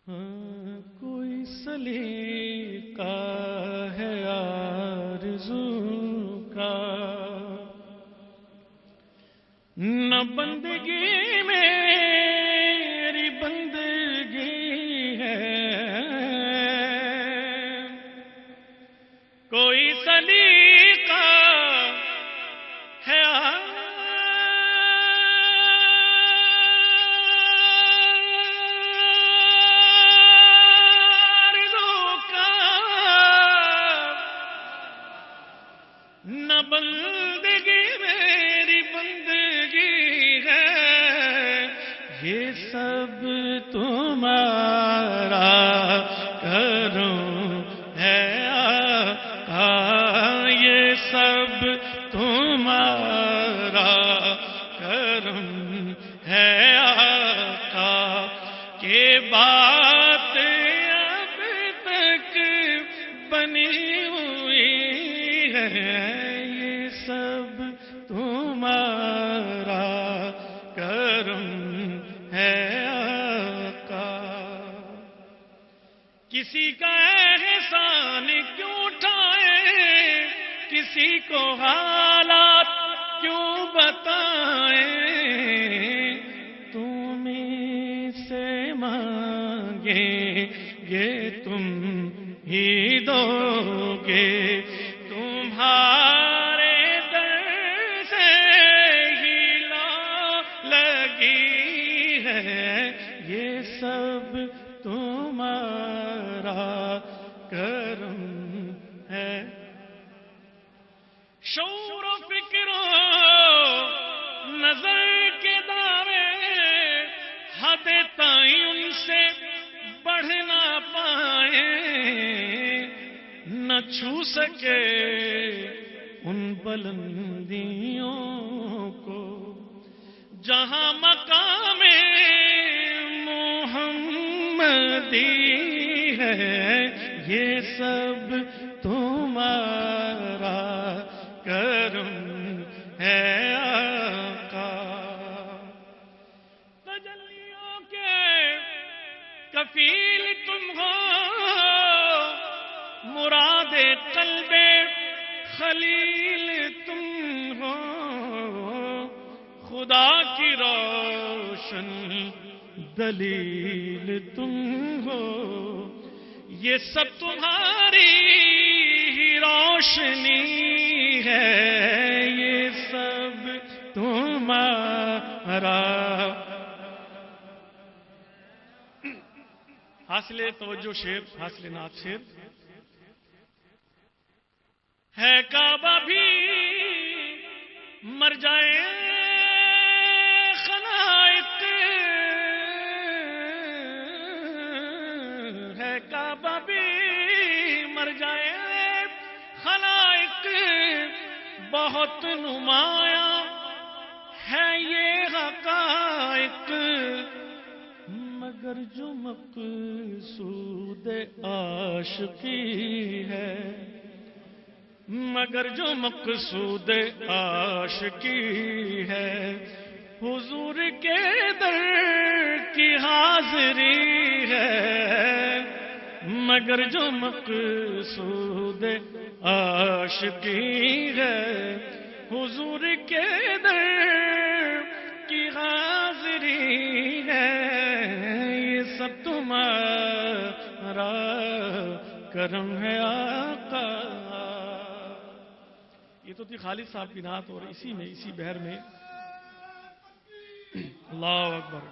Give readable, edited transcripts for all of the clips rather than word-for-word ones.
ہاں کوئی سلیقہ ہے آرزو کا، نہ بندگی میری بندگی ہے، کوئی سلیقہ ہے نہ بندگی میری بندگی ہے، یہ سب تمہارا کرم ہے آقا، یہ سب تمہارا کرم ہے آقا، کہ بات اب تک بنی ہوئی ہے، یہ سب تمہارا کرم ہے آقا۔ کسی کا احسان کیوں اٹھائیں، کسی کو حالات کیوں بتائیں، تمہیں سے مانگیں گے تم ہی دو گے، تمہارے در سے ہی لا لگی ہے، یہ سب تمہارا کرم ہے۔ شعور و فکر و نظر کے دعوے حد تائیں ان سے بڑھ نہ پائیں، نہ چھو سکے ان بلندیوں کو جہاں مقام محمدی ہے، یہ سب تمہارا کرم ہے آقا۔ تجلیوں کے کفیل تم ہو، مراد قلب خلیل تم ہو، خدا کی روشن دلیل تم ہو، یہ سب تمہاری ہی روشنی ہے، یہ سب تمہارا۔ حاصل توجہ شیر، حاصل نعت شیر ہے، کعبہ بھی مر جائے خلائق، ہے کعبہ بھی مر جائے خلائق، بہت نمایاں ہے یہ حقائق، مگر جو مقصود عاشقی ہے، مگر جو مقصود عاشقی ہے، حضور کے در کی حاضری ہے، مگر جو مقصود عاشقی ہے، حضور کے در کی حاضری ہے، یہ سب تمہارا کرم ہے آقا۔ یہ تو تھی خالد صاحب کی نعت، اور اسی بہر میں اللہ اکبر،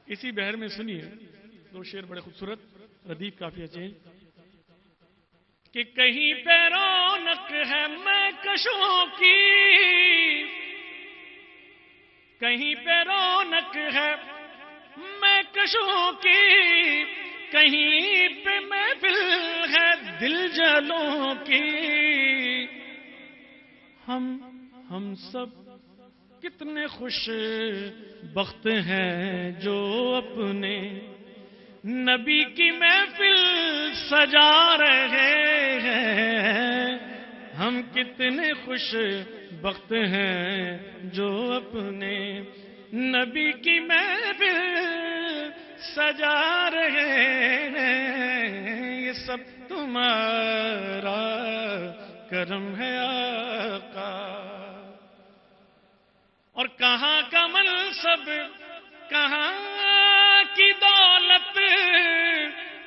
اسی بہر میں سنیے دو شعر بڑے خوبصورت، ردیف کافی اچھے، کہ کہیں پہ رونق ہے میں کشوں کی، کہیں پہ رونق ہے میں کشوں کی، کہیں پہ محفل ہے دل جلوں کی، ہم سب کتنے خوش بخت ہیں جو اپنے نبی کی محفل سجا رہے ہیں، ہم کتنے خوش بخت ہیں جو اپنے نبی کی محفل سجا رہے ہیں، یہ سب تمہارا کرم ہے آقا۔ اور کہاں کا منصب، کہاں کی دولت،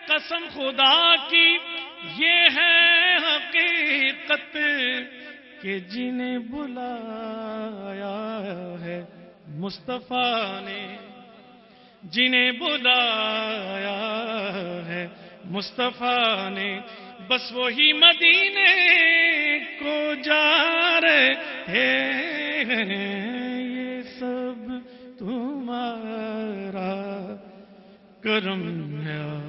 قسم خدا کی یہ ہے حقیقت کہ جنہیں بلایا ہے مصطفیٰ نے، جنہیں بلایا ہے مصطفیٰ نے، بس وہی مدینے کو جا رہے ہیں، یہ سب تمہارا کرم ہے۔